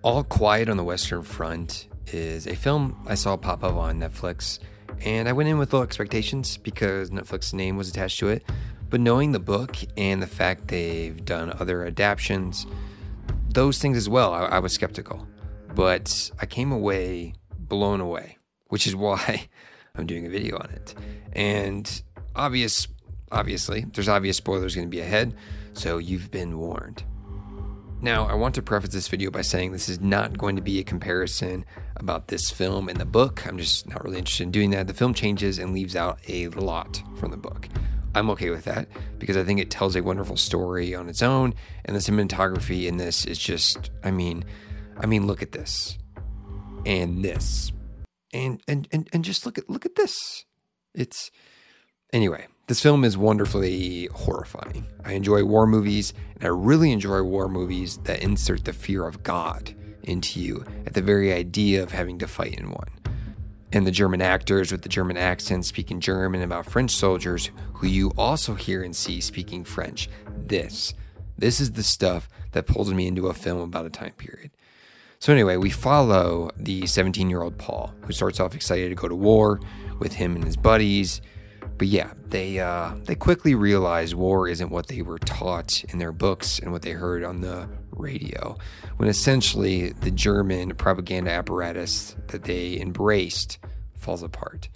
All Quiet on the Western Front is a film I saw pop up on Netflix, and I went in with low expectations because Netflix's name was attached to it. But knowing the book and the fact they've done other adaptations, those things as well, I was skeptical. But I came away blown away, which is why I'm doing a video on it. And obviously, there's obvious spoilers going to be ahead, so you've been warned. Now, I want to preface this video by saying this is not going to be a comparison about this film and the book. I'm just not really interested in doing that. The film changes and leaves out a lot from the book. I'm okay with that because I think it tells a wonderful story on its own, and the cinematography in this is just, I mean, look at this and this and just look at this. Anyway, this film is wonderfully horrifying. I enjoy war movies, and I really enjoy war movies that insert the fear of God into you at the very idea of having to fight in one. And the German actors with the German accents speaking German about French soldiers who you also hear and see speaking French. This is the stuff that pulls me into a film about a time period. So anyway, we follow the 17-year-old Paul, who starts off excited to go to war with him and his buddies. But yeah, they quickly realize war isn't what they were taught in their books and what they heard on the radio, when essentially the German propaganda apparatus that they embraced falls apart.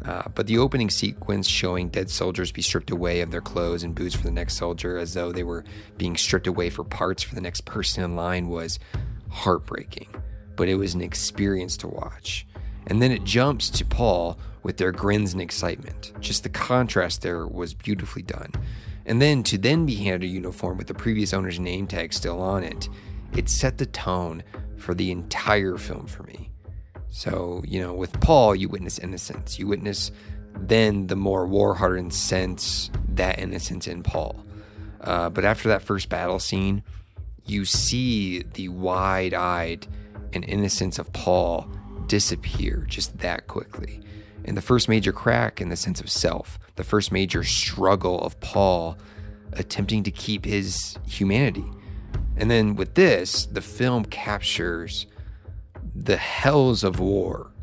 But the opening sequence showing dead soldiers be stripped away of their clothes and boots for the next soldier as though they were being stripped away for parts for the next person in line was heartbreaking, but it was an experience to watch. And then it jumps to Paul with their grins and excitement. Just the contrast there was beautifully done. And then to be handed a uniform with the previous owner's name tag still on it, it set the tone for the entire film for me. So, with Paul, you witness innocence. You witness then the more war-hardened sense, that innocence in Paul. But after that first battle scene, you see the wide-eyed and innocence of Paul disappear just that quickly. And the first major crack in the sense of self, the first major struggle of Paul attempting to keep his humanity. And then with this, the film captures the hells of war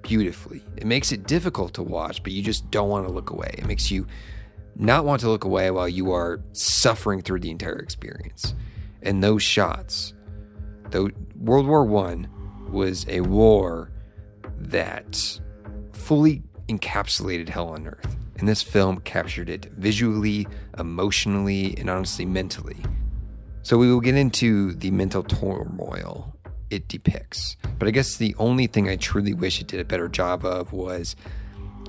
beautifully. It makes it difficult to watch, but you just don't want to look away. It makes you not want to look away while you are suffering through the entire experience. And those shots, though World War I was a war that fully encapsulated hell on earth. And this film captured it visually, emotionally, and honestly mentally. So we will get into the mental turmoil it depicts. But I guess the only thing I truly wish it did a better job of was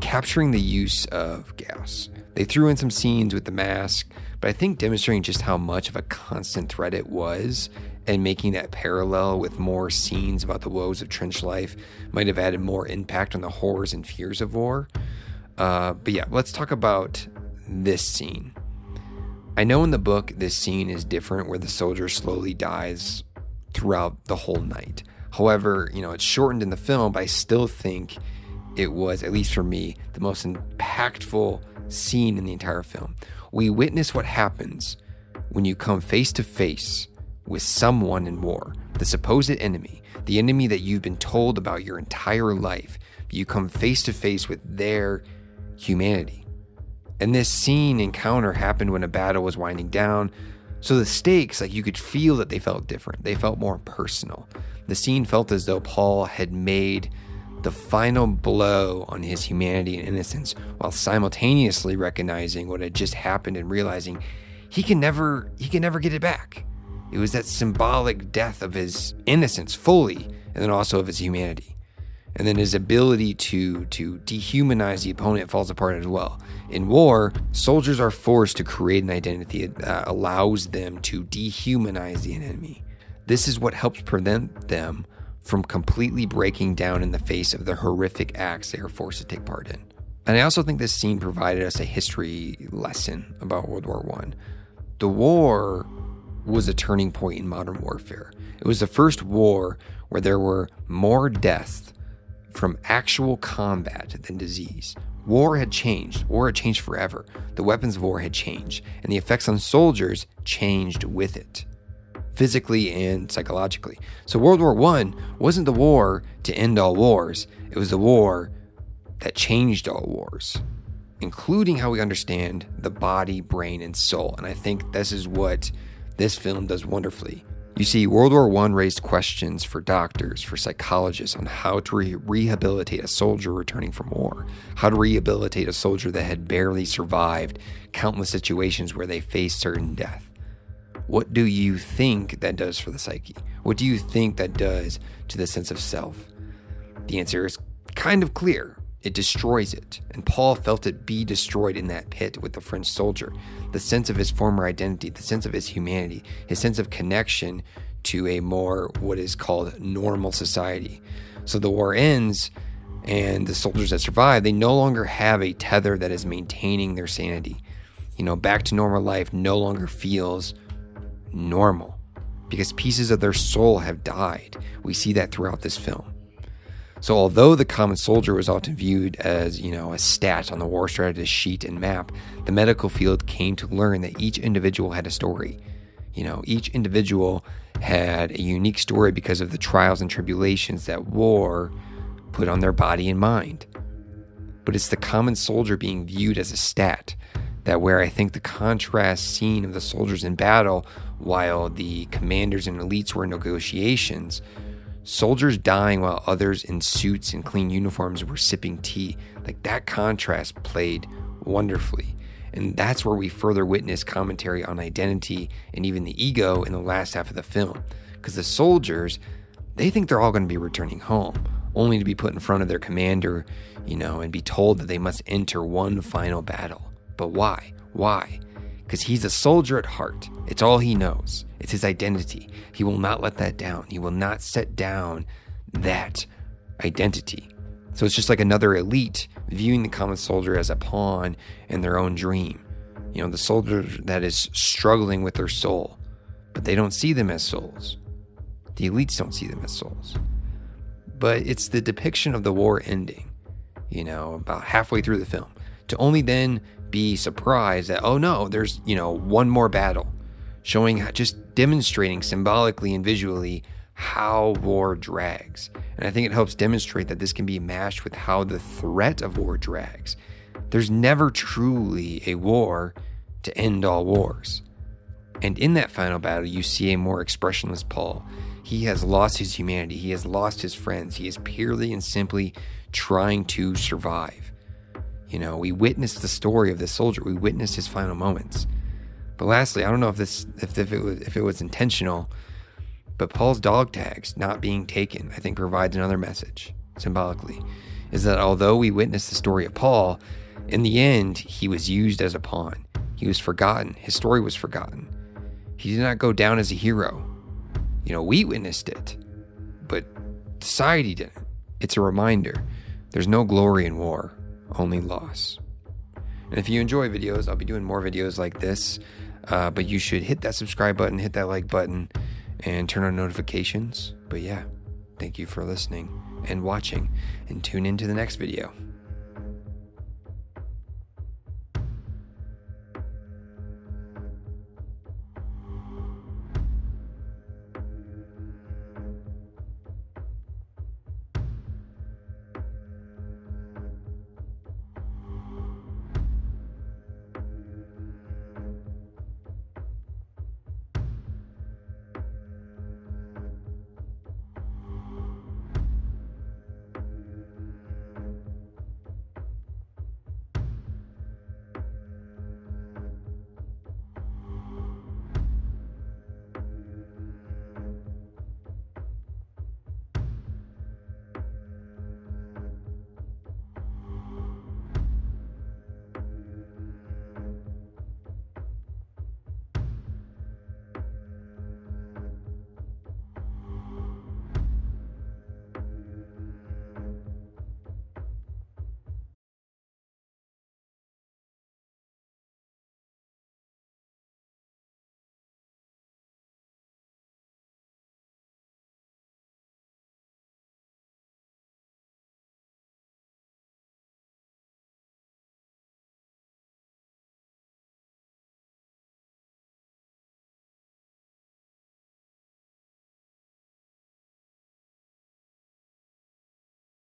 capturing the use of gas. They threw in some scenes with the mask, but I think demonstrating just how much of a constant threat it was and making that parallel with more scenes about the woes of trench life might have added more impact on the horrors and fears of war. But yeah, let's talk about this scene. I know in the book this scene is different, where the soldier slowly dies throughout the whole night. However, it's shortened in the film, but I still think it was, at least for me, the most impactful scene in the entire film. We witness what happens when you come face to face with someone in war, the supposed enemy, the enemy that you've been told about your entire life. You come face to face with their humanity. And this scene encounter happened when a battle was winding down. So the stakes, you could feel that they felt different. They felt more personal. The scene felt as though Paul had made the final blow on his humanity and innocence, while simultaneously recognizing what had just happened and realizing he can never get it back. It was that symbolic death of his innocence fully, and then also of his humanity. And then his ability to dehumanize the opponent falls apart as well. In war, soldiers are forced to create an identity that allows them to dehumanize the enemy. This is what helps prevent them from completely breaking down in the face of the horrific acts they are forced to take part in. And I also think this scene provided us a history lesson about World War I. The war was a turning point in modern warfare. It was the first war where there were more deaths from actual combat than disease. War had changed. War had changed forever. The weapons of war had changed, and the effects on soldiers changed with it. physically and psychologically. So World War I wasn't the war to end all wars. It was the war that changed all wars, including how we understand the body, brain, and soul. And I think this is what this film does wonderfully. You see, World War I raised questions for doctors, for psychologists on how to rehabilitate a soldier returning from war, how to rehabilitate a soldier that had barely survived countless situations where they faced certain death. What do you think that does for the psyche? What do you think that does to the sense of self? The answer is kind of clear. It destroys it. And Paul felt it be destroyed in that pit with the French soldier. The sense of his former identity, the sense of his humanity, his sense of connection to a more what is called normal society. So the war ends, and the soldiers that survive, they no longer have a tether that is maintaining their sanity. Back to normal life no longer feels normal because pieces of their soul have died. We see that throughout this film. So although the common soldier was often viewed as, a stat on the war strategist sheet and map, the medical field came to learn that each individual had a story. Each individual had a unique story because of the trials and tribulations that war put on their body and mind. But it's the common soldier being viewed as a stat that where I think the contrast scene of the soldiers in battle while the commanders and elites were in negotiations, soldiers dying while others in suits and clean uniforms were sipping tea. Like that contrast played wonderfully. And that's where we further witness commentary on identity and even the ego in the last half of the film. Because the soldiers, they think they're all going to be returning home, only to be put in front of their commander, and be told that they must enter one final battle. But why? Why? Because he's a soldier at heart. It's all he knows. It's his identity. He will not let that down. He will not set down that identity. So it's just like another elite viewing the common soldier as a pawn in their own dream. The soldier that is struggling with their soul, but they don't see them as souls. The elites don't see them as souls. But it's the depiction of the war ending, about halfway through the film, to only then be surprised that, oh no, there's, one more battle, just demonstrating symbolically and visually how war drags. And I think it helps demonstrate that this can be matched with how the threat of war drags. There's never truly a war to end all wars. And in that final battle, you see a more expressionless Paul. He has lost his humanity. He has lost his friends. He is purely and simply trying to survive. We witnessed the story of this soldier. We witnessed his final moments. But lastly, I don't know if it was intentional, but Paul's dog tags not being taken, I think, provides another message symbolically, is that although we witnessed the story of Paul, in the end, he was used as a pawn. He was forgotten. His story was forgotten. He did not go down as a hero. We witnessed it, but society didn't. It's a reminder. There's no glory in war, only loss. And if you enjoy videos, I'll be doing more videos like this, but you should hit that subscribe button, hit that like button, and turn on notifications. But yeah, thank you for listening and watching, and tune into the next video.